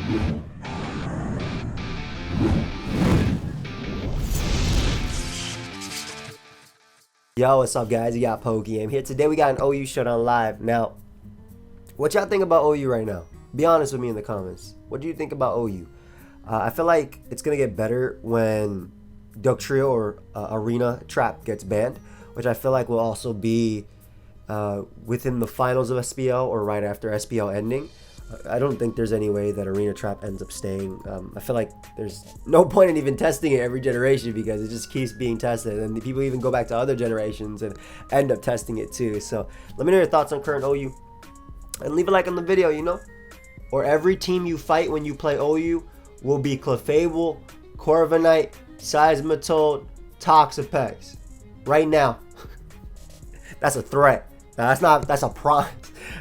Yo, what's up, guys? You got pokeaim here. Today we got an OU Showdown live. Now, what y'all think about OU right now? Be honest with me in the comments. What do you think about OU? I feel like it's gonna get better when Duck Trio or Arena Trap gets banned, which I feel like will also be within the finals of SPL or right after SPL ending. I don't think there's any way that Arena Trap ends up staying. I feel like there's no point in even testing it every generation because it just keeps being tested, and people even go back to other generations and end up testing it too. So let me know your thoughts on current OU, and leave a like on the video, you know? Or every team you fight when you play OU will be Clefable, Corviknight, Seismitoad, Toxapex. Right now. That's a threat. That's a promise.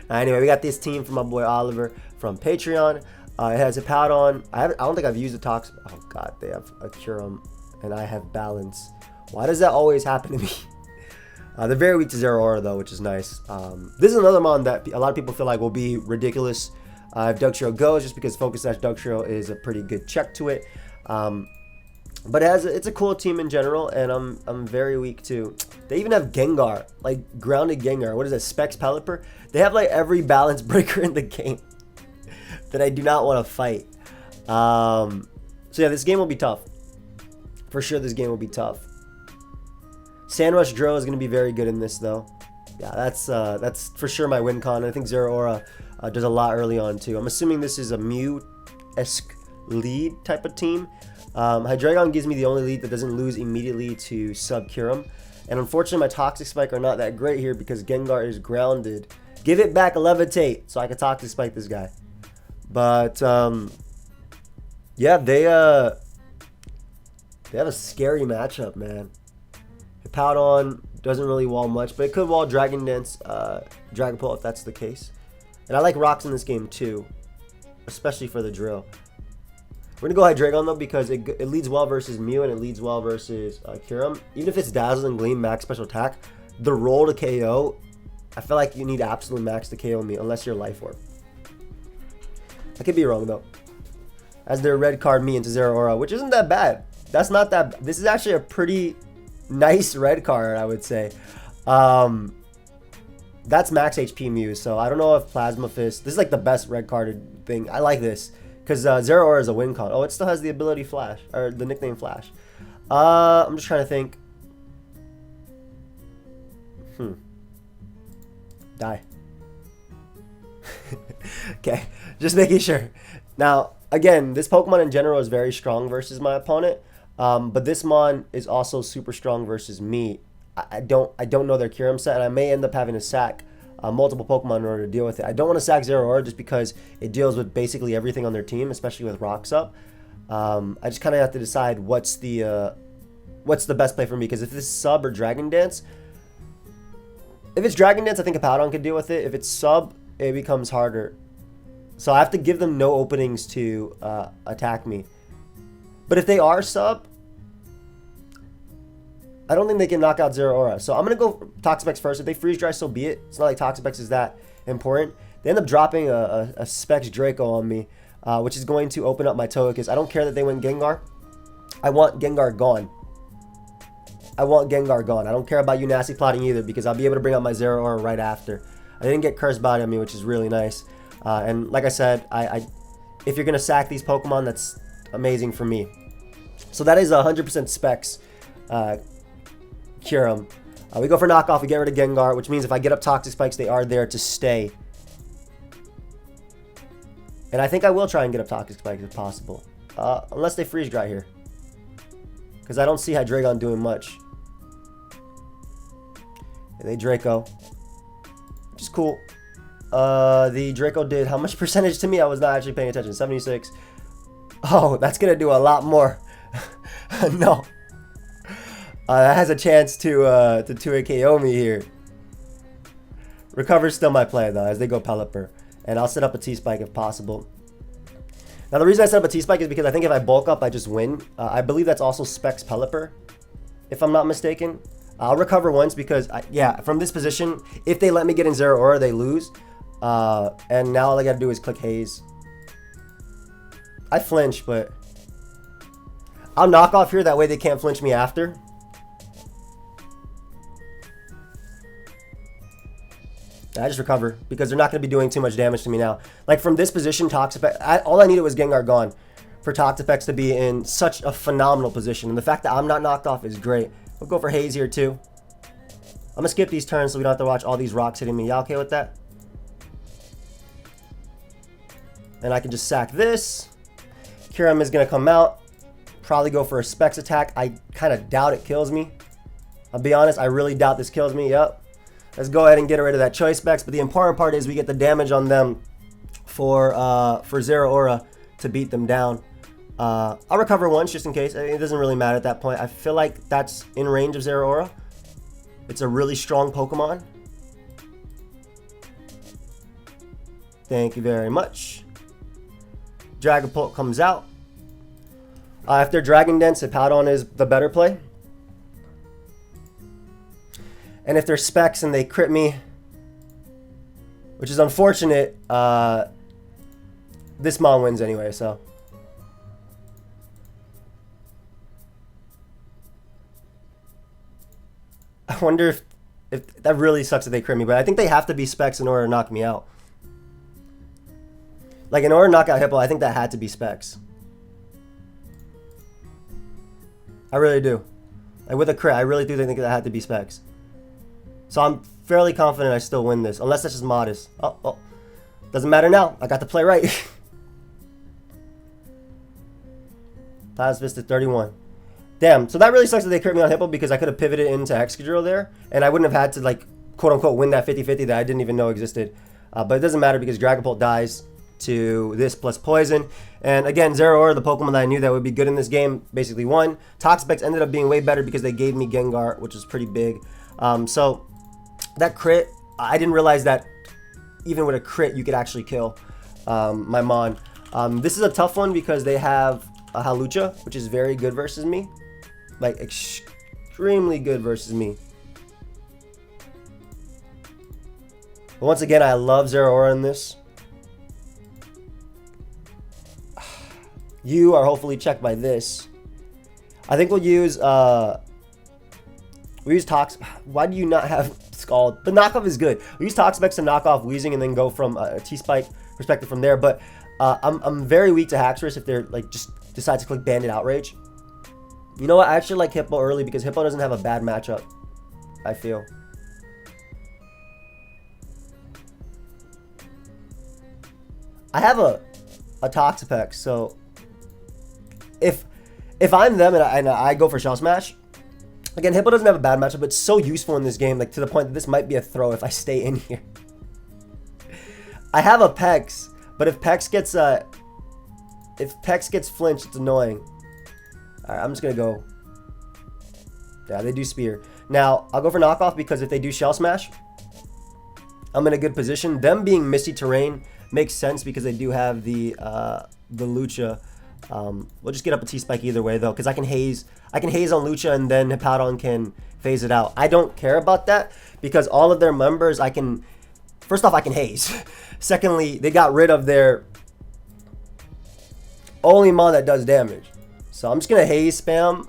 Anyway, we got this team from my boy Oliver from Patreon. It has a Powdon. I don't think I've used a Tox. Oh god, they have a Curum and I have Balance. Why does that always happen to me? They're very weak to Zeraora though, which is nice. This is another mon that a lot of people feel like will be ridiculous if Duck Trio goes, just because Focus Sash Duck Trio is a pretty good check to it. But it's a cool team in general, and I'm very weak too. They even have Gengar, like grounded Gengar. What is that? Specs Pelipper. They have like every balance breaker in the game that I do not want to fight. So yeah, this game will be tough. For sure, this game will be tough. Sandrush Dro is going to be very good in this though. Yeah, that's for sure my win con. I think Zeraora does a lot early on too. I'm assuming this is a Mew-esque lead type of team. Hydreigon gives me the only lead that doesn't lose immediately to sub Curum, and unfortunately my Toxic Spike are not that great here because Gengar is grounded. Give it back, Levitate, so I can Toxic Spike this guy. But yeah, they have a scary matchup, man. Powdon doesn't really wall much, but it could wall Dragon Dance, Dragapult if that's the case. And I like rocks in this game too, especially for the drill. We're going to go Hydreigon though because it leads well versus Mew and it leads well versus Curum. Even if it's Dazzle and Gleam max special attack, the roll to KO, I feel like you need absolute max to KO me unless you're Life Orb. I could be wrong though. As their red card me into Zeraora, which isn't that bad. That's not that bad. This is actually a pretty nice red card, I would say. That's max HP Mew, so I don't know if Plasma Fist. This is like the best red carded thing. I like this. Because Zeraora is a win con. Oh, it still has the ability Flash, or the nickname Flash. I'm just trying to think. Die. Okay, just making sure. Now, again, this Pokemon in general is very strong versus my opponent. But this mon is also super strong versus me. I don't know their Curum set, and I may end up having to sack multiple Pokemon in order to deal with it. I don't want to sack Zeraora just because it deals with basically everything on their team, especially with Rocks up. I just kind of have to decide what's the best play for me, because if this is sub or Dragon Dance, if it's Dragon Dance, I think a Powdon could deal with it. If it's sub, it becomes harder. So I have to give them no openings to attack me. But if they are sub, I don't think they can knock out Zeraora. So I'm going to go Toxapex first. If they freeze dry, so be it. It's not like Toxapex is that important. They end up dropping a Specs Draco on me, which is going to open up my Togekiss. I don't care that they went Gengar. I want Gengar gone. I want Gengar gone. I don't care about you nasty plotting either, because I'll be able to bring out my Zeraora right after. I didn't get Cursed Body on me, which is really nice. And like I said, if you're going to sack these Pokemon, that's amazing for me. So that is 100% Specs Curum. We go for knockoff. We get rid of Gengar, which means if I get up Toxic Spikes, they are there to stay. And I think I will try and get up Toxic Spikes if possible. Unless they freeze dry here. Because I don't see Hydreigon doing much. And they Draco. Which is cool. The Draco did how much percentage to me? I was not actually paying attention. 76. Oh, that's going to do a lot more. No. That has a chance to 2-hit KO me here. Recover's still my play though, as they go Pelipper. And I'll set up a T-Spike if possible. Now the reason I set up a T-Spike is because I think if I bulk up, I just win. I believe that's also Specs Pelipper, if I'm not mistaken. I'll recover once because, yeah, from this position, if they let me get in Zeraora, they lose. And now all I gotta do is click Haze. I flinch, but I'll knock off here. That way they can't flinch me after. I just recover because they're not going to be doing too much damage to me now. Like from this position, Toxapex, all I needed was Gengar gone for Toxapex to be in such a phenomenal position. And the fact that I'm not knocked off is great. We'll go for Haze here too. I'm going to skip these turns so we don't have to watch all these rocks hitting me. Y'all okay with that? And I can just sack this. Kyurem is going to come out. Probably go for a Specs attack. I kind of doubt it kills me. I'll be honest, I really doubt this kills me. Yep. Let's go ahead and get rid of that Choice Specs. But the important part is we get the damage on them for Zeraora to beat them down. I'll recover once just in case. It doesn't really matter at that point. I feel like that's in range of Zeraora. It's a really strong Pokemon. Thank you very much. Dragapult comes out. If they're Dragon Dance, Hippowdon is the better play. And if they're Specs and they crit me, which is unfortunate, this Mon wins anyway, so. I wonder if that really sucks if they crit me, but I think they have to be Specs in order to knock me out. Like, in order to knock out Hippo, I think that had to be Specs. I really do. Like, with a crit, I really do think that had to be Specs. So I'm fairly confident I still win this, unless that's just modest. Oh. Doesn't matter now. I got to play right. Tiles Vista 31. Damn, so that really sucks that they crit me on Hippo because I could have pivoted into Excadrill there, and I wouldn't have had to, like, quote-unquote win that 50-50 that I didn't even know existed. But it doesn't matter because Dragapult dies to this plus Poison. And again, Zeraora, the Pokemon that I knew that would be good in this game, basically won. Toxapex ended up being way better because they gave me Gengar, which was pretty big. So that crit, I didn't realize that even with a crit, you could actually kill my Mon. This is a tough one because they have a Hawlucha, which is very good versus me. Like, extremely good versus me. But once again, I love Zeraora in this. You are hopefully checked by this. I think we'll use Tox. Why do you not have Scald? The knockoff is good. We use Toxapex to knock off Weezing and then go from a T-Spike perspective from there. But I'm very weak to Haxorus if they're like just decide to click Banded Outrage. You know what? I actually like Hippo early because Hippo doesn't have a bad matchup, I feel. I have a Toxapex, so if I'm them and I go for Shell Smash, again, Hippo doesn't have a bad matchup, but it's so useful in this game, like to the point that this might be a throw if I stay in here. I have a Pex, but if Pex gets flinched, it's annoying. All right, I'm just gonna go. Yeah, they do Spear. Now I'll go for knockoff because if they do Shell Smash, I'm in a good position. Them being Misty Terrain makes sense because they do have the Lucha. We'll just get up a T-Spike either way though, because I can haze on Lucha and then Hippowdon can phase it out. I don't care about that because all of their members I can. First off, I can haze. Secondly, they got rid of their only Mon that does damage. So I'm just gonna haze spam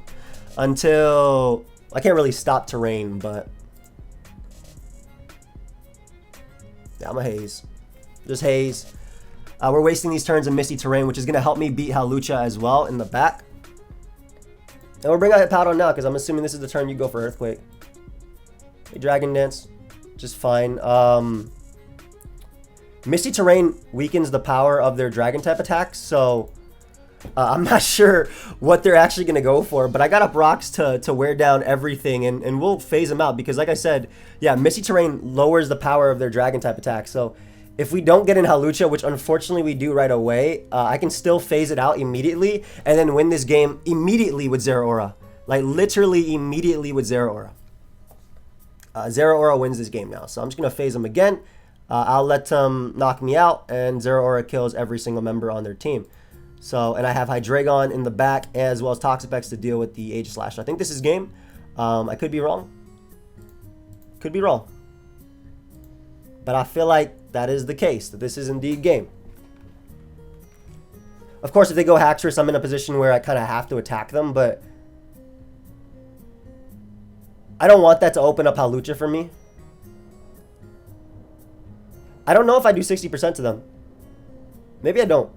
until I can't really stop terrain, but yeah, I'm a haze. Just haze. We're wasting these turns in Misty Terrain, which is going to help me beat Hawlucha as well in the back. And we'll bring out Hippowdon now, because I'm assuming this is the turn you go for Earthquake. Okay, Dragon Dance, just fine. Misty Terrain weakens the power of their Dragon-type attacks, so I'm not sure what they're actually going to go for. But I got up rocks to wear down everything, and we'll phase them out, because like I said, yeah, Misty Terrain lowers the power of their Dragon-type attacks, so if we don't get in Hawlucha, which unfortunately we do right away, I can still phase it out immediately and then win this game immediately with Zeraora. Like, literally immediately with Zeraora. Zeraora wins this game now. So I'm just going to phase him again. I'll let them knock me out, and Zeraora kills every single member on their team. So, and I have Hydreigon in the back as well as Toxapex to deal with the Aegislash. So I think this is game. I could be wrong. Could be wrong. But I feel like that is the case, that this is indeed game. Of course, if they go Haxorus, I'm in a position where I kind of have to attack them, but I don't want that to open up Hawlucha for me. I don't know if I do 60% to them. Maybe I don't.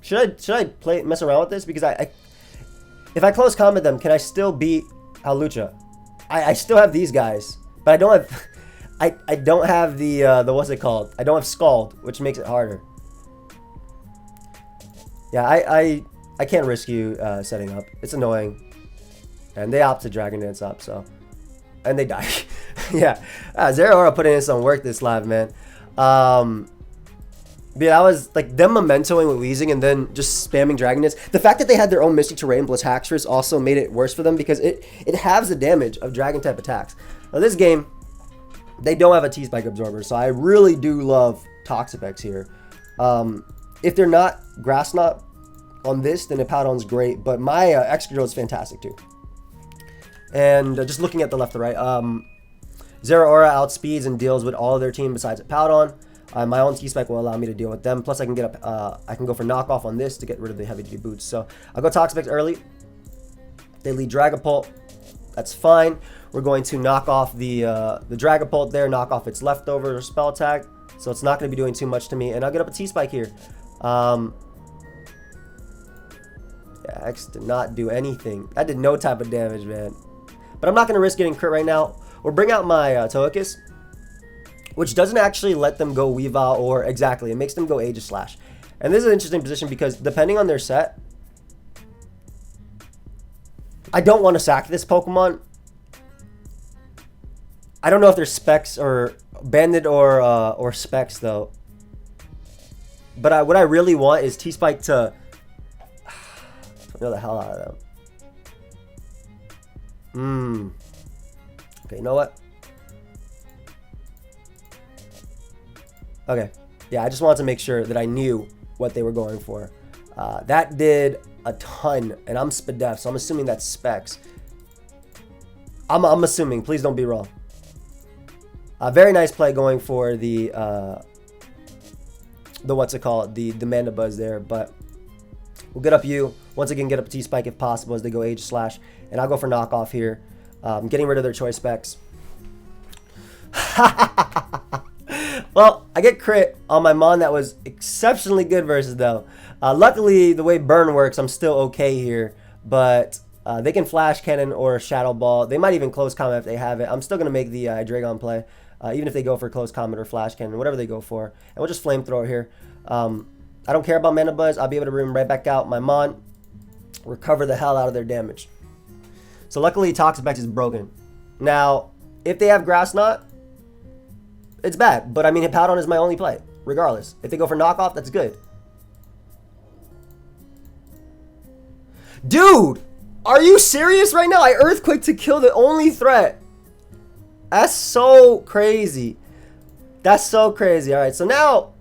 Should I mess around with this? Because if I close combat them, can I still beat Hawlucha? I still have these guys, but I don't have I don't have the what's it called? I don't have Scald, which makes it harder. Yeah, I can't risk you setting up. It's annoying. And they opt to Dragon Dance up, so. And they die. Yeah. Zeraora putting in some work this live, man. But I was like them mementoing with Weezing and then just spamming Dragon Dance. The fact that they had their own Mystic Terrain plus Haxorus also made it worse for them because it halves the damage of Dragon type attacks. Now this game, they don't have a T-Spike Absorber, so I really do love Toxapex here. If they're not Grass Knot on this, then Hippowdon's great, but my Excadrill is fantastic too. And just looking at the left to right, Zeraora outspeeds and deals with all of their team besides Hippowdon. My own T-Spike will allow me to deal with them. Plus, I can get up. I can go for knockoff on this to get rid of the heavy-duty boots. So I'll go Toxapex early. They lead Dragapult. That's fine. We're going to knock off the Dragapult there, knock off its leftover spell attack. So it's not going to be doing too much to me. And I'll get up a T-Spike here. Yeah, X did not do anything. That did no type of damage, man. But I'm not going to risk getting crit right now. We'll bring out my Togekiss, which doesn't actually let them go Weavile or exactly. It makes them go Aegis Slash. And this is an interesting position because depending on their set, I don't want to sack this Pokemon. I don't know if they're Specs or Banded or Specs though. But what I really want is T-Spike to tornado the hell out of them. Okay, you know what? Okay. Yeah, I just wanted to make sure that I knew what they were going for. That did a ton, and I'm Spadef, so I'm assuming that's Specs. I'm assuming. Please don't be wrong. Very nice play going for the what's it called? The Mandibuzz there, but we'll get up you. Once again, get up T-Spike if possible as they go Aegis Slash, and I'll go for knockoff here. Getting rid of their choice specs. Well, I get crit on my Mon that was exceptionally good versus though. Luckily, the way burn works, I'm still okay here. But they can Flash Cannon or Shadow Ball. They might even Close Combat if they have it. I'm still going to make the Dragon play. Even if they go for Close Combat or Flash Cannon, whatever they go for. And we'll just Flamethrower here. I don't care about Mandibuzz. I'll be able to bring right back out my Mon. Recover the hell out of their damage. So luckily, Toxapex is broken. Now, if they have Grass Knot, it's bad. But I mean, Hippowdon is my only play, regardless. If they go for knockoff, that's good. Dude, are you serious right now? I Earthquake to kill the only threat. That's so crazy. That's so crazy. All right, so now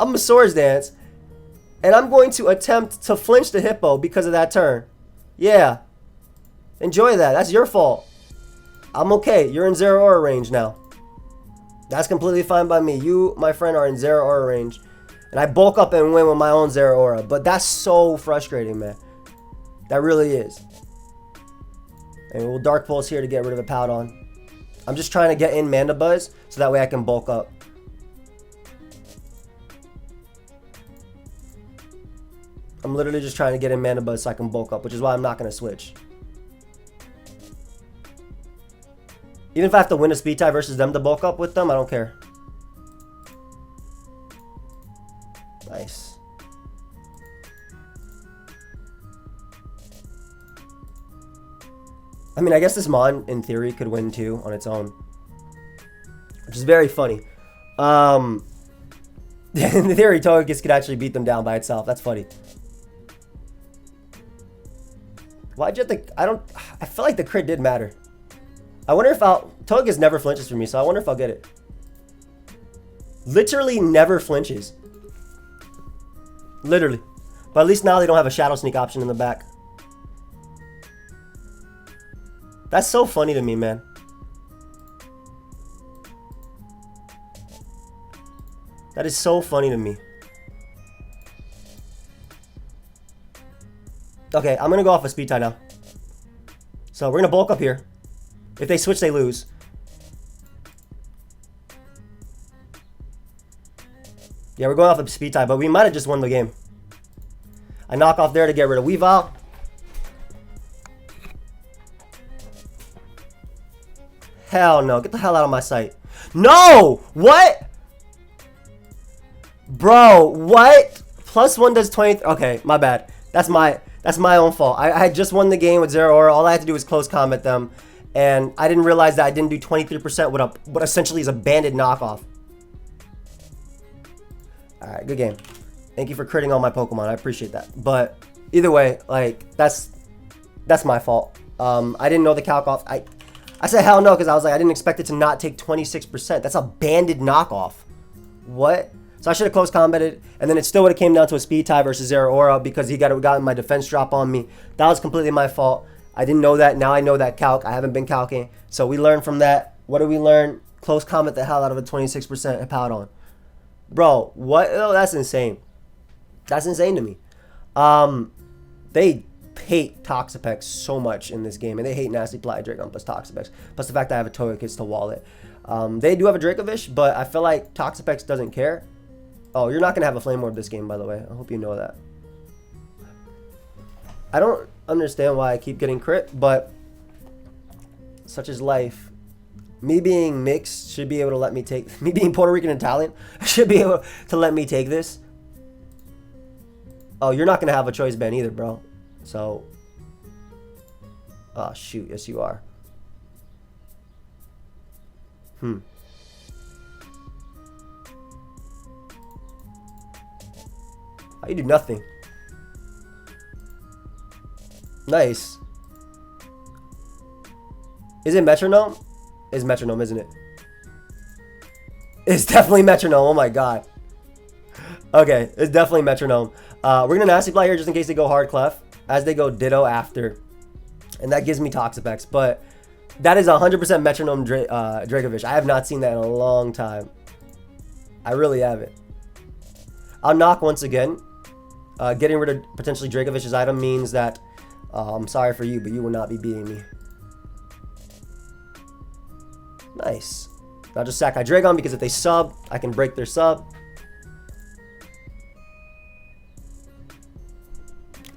I'm a Swords Dance, and I'm going to attempt to flinch the Hippo because of that turn. Yeah. Enjoy that. That's your fault. I'm okay. You're in Zeraora range now. That's completely fine by me. You, my friend, are in Zeraora range. And I bulk up and win with my own Zeraora. But that's so frustrating, man. That really is. And we'll Dark Pulse here to get rid of a Hippowdon. I'm just trying to get in Mandibuzz so that way I can bulk up. I'm literally just trying to get in Mandibuzz so I can bulk up, which is why I'm not going to switch. Even if I have to win a speed tie versus them to bulk up with them, I don't care. Nice. I mean, I guess this Mon, in theory, could win too on its own. Which is very funny. In theory, Togekiss could actually beat them down by itself. That's funny. Why'd you have to... I feel like the crit did matter. I wonder if Togekiss never flinches for me, so I wonder if I'll get it. Literally never flinches. Literally. But at least now they don't have a Shadow Sneak option in the back. That's so funny to me, man. That is so funny to me. Okay, I'm gonna go off a speed tie now. So we're gonna bulk up here. If they switch, they lose. Yeah, we're going off a speed tie, but we might have just won the game. I knock off there to get rid of Weavile. Hell no. Get the hell out of my sight. No! What? Bro, what? +1 does 20. Okay, my bad. That's my own fault. I had just won the game with Zeraora. All I had to do was close combat them. And I didn't realize that I didn't do 23% with what essentially is a banded knockoff. Alright, good game. Thank you for critting all my Pokemon. I appreciate that. But either way, like, that's my fault. I didn't know the calc off. I said hell no because I was like, I didn't expect it to not take 26%. That's a banded knockoff. What? So I should have close combated, and then it still would have came down to a speed tie versus Zeraora because he gotten my defense drop on me. That was completely my fault. I didn't know that. Now I know that calc. I haven't been calcing. So we learned from that. What did we learn? Close combat the hell out of a 26% Hippowdon. Bro, what? Oh, that's insane. That's insane to me. They hate Toxapex so much in this game, and they hate Nasty Plot, Dragon plus Toxapex. Plus the fact that I have a Togekiss to wall it. They do have a Dracovish, but I feel like Toxapex doesn't care. Oh, you're not going to have a Flame Orb this game, by the way. I hope you know that. I don't understand why I keep getting crit, but such is life. Me being mixed should be able to let me take... Me being Puerto Rican and Italian should be able to let me take this. Oh, you're not going to have a choice band either, bro. So... Oh, shoot. Yes, you are. Oh, you do nothing. Nice. Is it Metronome? It's Metronome, isn't it? It's definitely Metronome. Oh my god. Okay, it's definitely Metronome. We're gonna Nasty Plot here just in case they go hard Clef, as they go Ditto after. And that gives me Toxapex. But that is 100% Metronome Dracovish. I have not seen that in a long time. I really haven't. I'll knock once again. Getting rid of potentially Dracovish's item means that I'm sorry for you, but you will not be beating me. Nice. Now just sack Hydreigon because if they sub, I can break their sub.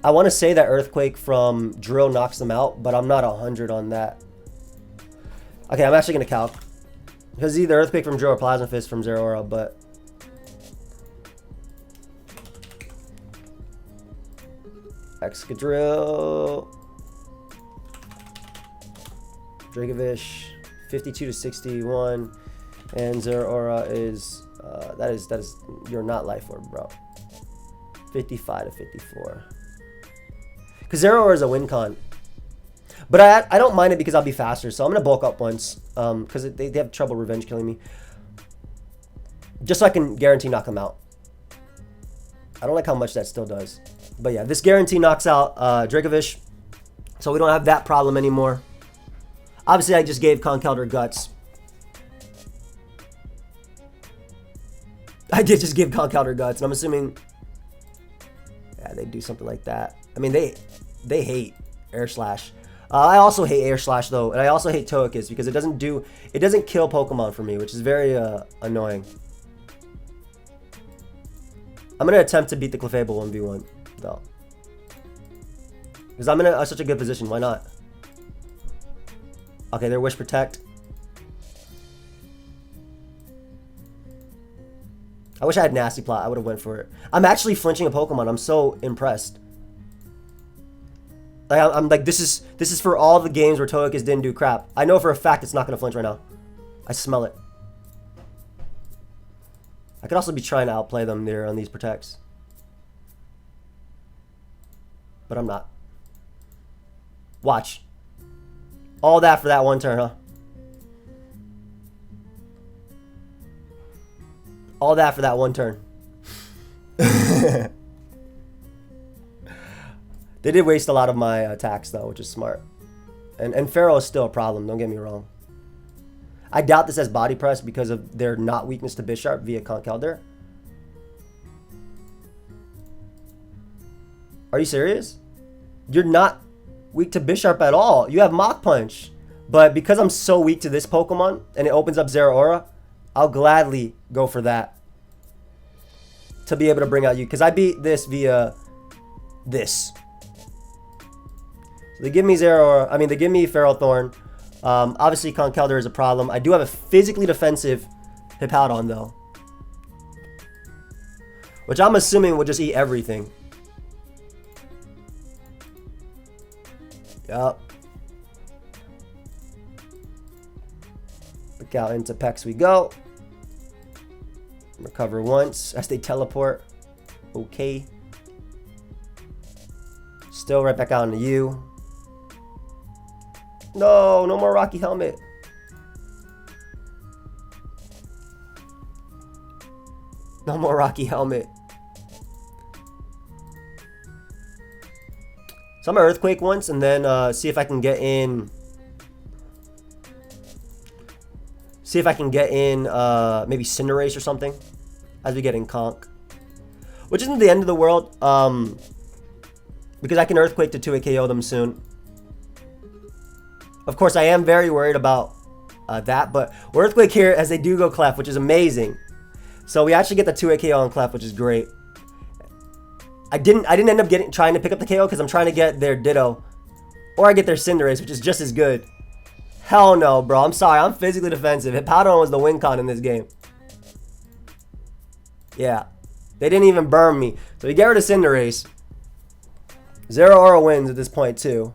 I want to say that Earthquake from Drill knocks them out, but I'm not 100 on that. Okay, I'm actually going to calc. Because it's either Earthquake from Drill or Plasma Fist from Zeraora, but... Excadrill. Dracovish. 52 to 61. And Zeraora is... that is... You're not Life Orb, bro. 55 to 54. Because Zeraora is a win con. But I don't mind it because I'll be faster. So I'm going to bulk up once. Because they have trouble revenge killing me. Just so I can guarantee knock them out. I don't like how much that still does. But yeah, this guarantee knocks out Dracovish. So we don't have that problem anymore. Obviously, I just gave Conkeldurr Guts. I did just give Conkeldurr Guts. And I'm assuming... Yeah, they do something like that. I mean, they hate Air Slash. I also hate Air Slash though, and I also hate Togekiss because it doesn't kill Pokemon for me, which is very annoying. I'm gonna attempt to beat the Clefable 1v1 though, because I'm in such a good position. Why not? Okay, they're Wish Protect. I wish I had Nasty Plot. I would have went for it. I'm actually flinching a Pokemon. I'm so impressed. Like, I'm like, this is for all the games where Togekiss didn't do crap. I know for a fact it's not going to flinch right now. I smell it. I could also be trying to outplay them there on these protects. But I'm not. Watch. All that for that one turn, huh? All that for that one turn. They did waste a lot of my attacks though, which is smart. And Pharaoh is still a problem, don't get me wrong. I doubt this has body press because of their not weakness to Bisharp via Conkeldurr. Are you serious? You're not weak to Bisharp at all. You have Mach Punch. But because I'm so weak to this Pokemon and it opens up Zeraora, I'll gladly go for that. To be able to bring out you. Because I beat this via this. So they give me Zeraora. I mean, they give me Ferrothorn. Obviously, Conkeldurr is a problem. I do have a physically defensive Hippowdon, though. Which I'm assuming will just eat everything. Yup. Look out, into Pex we go. Recover once as they teleport. Okay. Still right back out into you. No, no more Rocky Helmet. No more Rocky Helmet. So I'm gonna Earthquake once and then see if I can get in. See if I can get in maybe Cinderace or something as we get in Conk. Which isn't the end of the world. Because I can Earthquake to 2-hit KO them soon. Of course, I am very worried about that. But we're Earthquake here as they do go Clef, which is amazing. So we actually get the 2-hit KO on Clef, which is great. I didn't end up trying to pick up the KO because I'm trying to get their Ditto. Or I get their Cinderace, which is just as good. Hell no, bro. I'm sorry. I'm physically defensive. Hippowdon was the win con in this game. Yeah. They didn't even burn me. So we get rid of Cinderace. Zeraora wins at this point, too.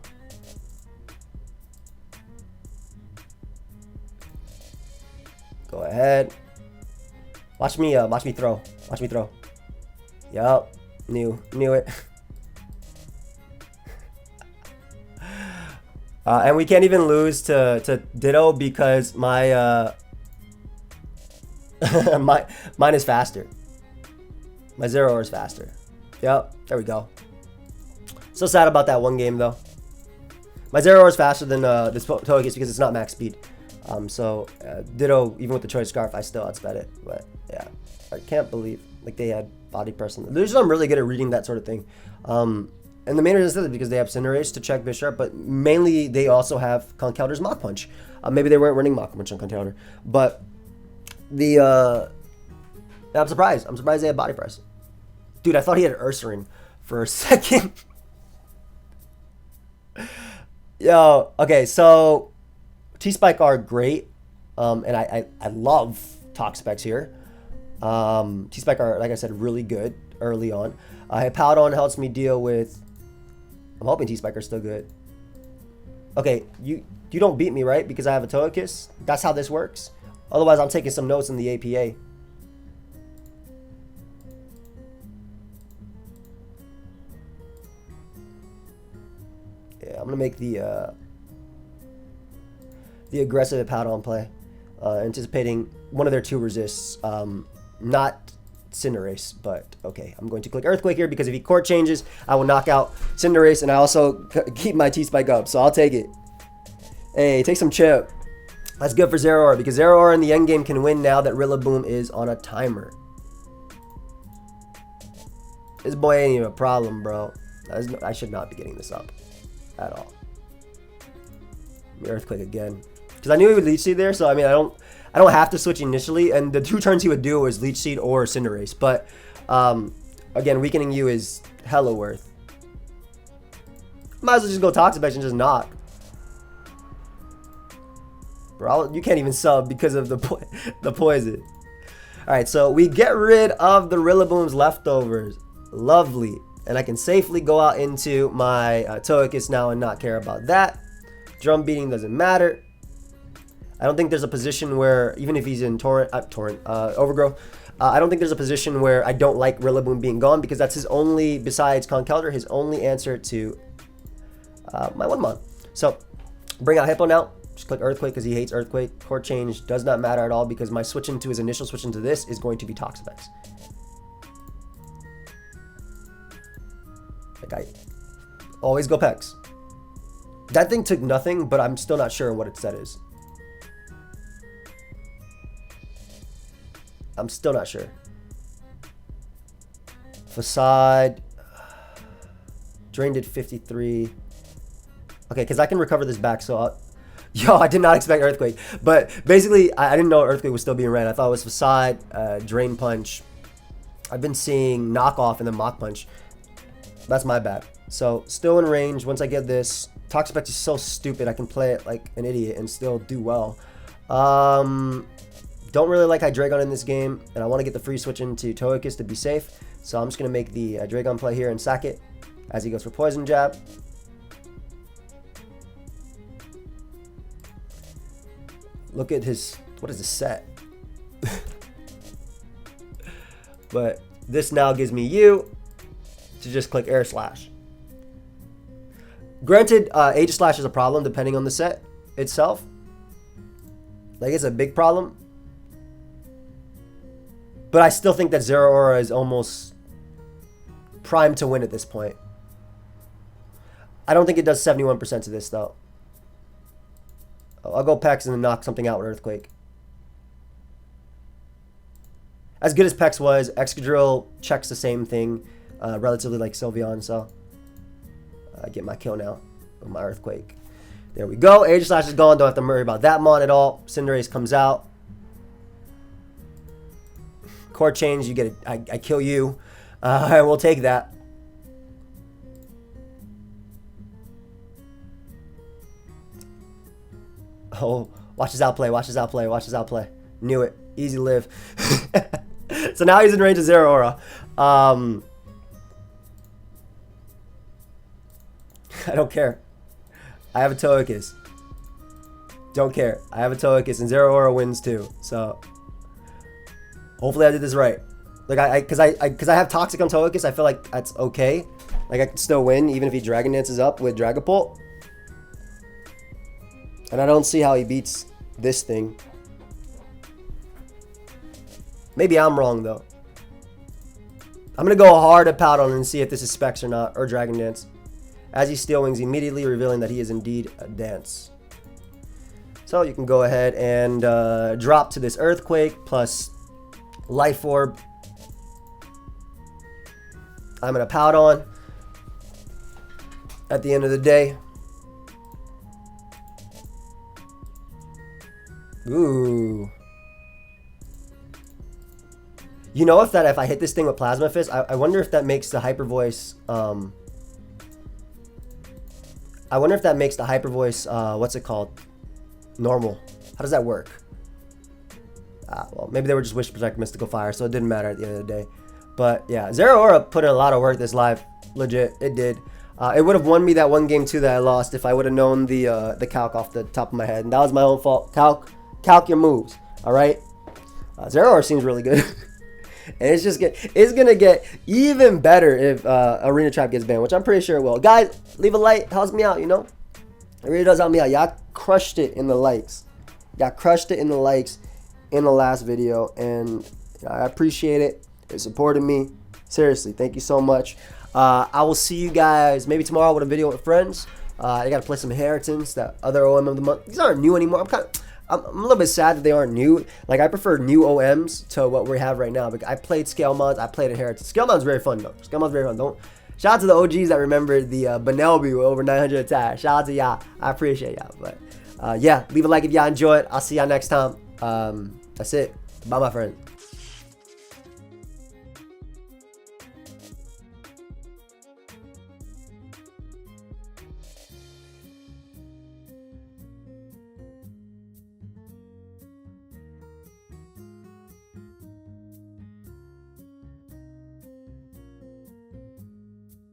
Go ahead. Watch me throw. Watch me throw. Yup. Knew it. And we can't even lose to Ditto because my mine is faster. My Zeraora is faster. Yep, there we go. So sad about that one game though. My Zeraora is faster than this Togekiss because it's not max speed. So Ditto, even with the Choice Scarf, I still outsped it. But yeah, I can't believe like they had body person. They're just I'm really good at reading that sort of thing. And the main reason is because they have Cinderace to check Bisharp, but mainly they also have Conkeldurr's Mach Punch. Maybe they weren't running Mach Punch on Conkeldurr, but I'm surprised. I'm surprised they had body press. Dude, I thought he had Ursaring for a second. Yo, okay, so T-Spike are great, and I love Toxapex here. T-Spike are, like I said, really good early on. Hippowdon helps me deal with. I'm hoping T-Spike are still good. Okay, you don't beat me, right? Because I have a Togekiss? That's how this works? Otherwise, I'm taking some notes in the APA. Yeah, I'm going to make the aggressive Hippowdon play. Anticipating one of their two resists. Not Cinderace, but okay. I'm going to click Earthquake here because if he court changes, I will knock out Cinderace and I also keep my T-Spike up, so I'll take it. Hey, take some chip. That's good for Zeraora because Zeraora in the end game can win now that Rillaboom is on a timer. This boy ain't even a problem, bro. I should not be getting this up at all. Let me Earthquake again because I knew he would Leech Seed there, so I mean I don't have to switch initially, and the two turns he would do was Leech Seed or Cinderace. But, again, weakening you is hella worth. Might as well just go Toxapex and just knock. Bro, you can't even sub because of the poison. Alright, so we get rid of the Rillaboom's leftovers. Lovely. And I can safely go out into my Togekiss now and not care about that. Drum beating doesn't matter. I don't think there's a position where, even if he's in Overgrowth, I don't think there's a position where I don't like Rillaboom being gone because that's his only, besides Conkeldurr, his only answer to my One-Mon. So, bring out Hippo now. Just click Earthquake because he hates Earthquake. Court change does not matter at all because my switch into his initial switch into this is going to be Toxapex. Like I always go Pex. That thing took nothing, but I'm still not sure what its set is. I'm still not sure. Facade. Drain did 53. Okay, because I can recover this back, so yo, I did not expect Earthquake. But basically, I didn't know Earthquake was still being ran. I thought it was Facade, Drain Punch. I've been seeing Knockoff and then Mach Punch. That's my bad. So, still in range. Once I get this, Toxapex is so stupid. I can play it like an idiot and still do well. Don't really like Hydreigon in this game, and I want to get the free switch into Togekiss to be safe. So, I'm just going to make the Hydreigon play here and sack it as he goes for Poison Jab. Look at his, what is this set? But this now gives me you to just click Air Slash. Granted, Aegis Slash is a problem depending on the set itself. Like, it's a big problem. But I still think that Zeraora is almost primed to win at this point. I don't think it does 71% to this, though. I'll go Pex and then knock something out with Earthquake. As good as Pex was, Excadrill checks the same thing, relatively like Sylveon, so I get my kill now with my Earthquake. There we go. Aegis Slash is gone. Don't have to worry about that mon at all. Cinderace comes out. Core change, you get it. I kill you. And we'll take that. Oh, watch his outplay, watch his outplay, watch his outplay. Knew it. Easy live. So now he's in range of Zeraora. I don't care. I have a Togekiss. Don't care. I have a Togekiss and Zeraora wins too. So hopefully I did this right. Like because I have Toxic on Togekiss, I feel like that's okay. Like I can still win even if he Dragon Dances up with Dragapult. And I don't see how he beats this thing. Maybe I'm wrong, though. I'm going to go hard at Powdon and see if this is Specs or not, or Dragon Dance. As he Steel Wings, immediately revealing that he is indeed a Dance. So you can go ahead and drop to this Earthquake plus Life Orb. I'm going to Powdon at the end of the day. Ooh. You know if I hit this thing with Plasma Fist, I wonder if that makes the Hyper Voice, I wonder if that makes the Hyper Voice, what's it called? Normal. How does that work? Well, maybe they were just Wish Protect Mystical Fire, so it didn't matter at the end of the day. But yeah, Zeraora put in a lot of work this live. Legit, it did. It would have won me that one game too that I lost if I would have known the calc off the top of my head. And that was my own fault. Calc your moves. Alright? Zeraora seems really good. And it's gonna get even better if Arena Trap gets banned, which I'm pretty sure it will. Guys, leave a like, it helps me out, you know? It really does help me out. Y'all crushed it in the likes. Y'all crushed it in the likes in the last video, and I appreciate it. It supported me. Seriously, thank you so much. I will see you guys maybe tomorrow with a video with friends. I gotta play some Inheritance, that other OM of the month. These aren't new anymore. I'm a little bit sad that they aren't new. Like, I prefer new OMs to what we have right now. But I played Scale Mods. I played Inheritance. Scale Mods very fun, though. Scale Mods very fun. Shout out to the OGs that remember the Benelby with over 900 attacks. Shout out to y'all. I appreciate y'all. But, yeah, leave a like if y'all enjoy it. I'll see y'all next time. That's it. Bye, my friends.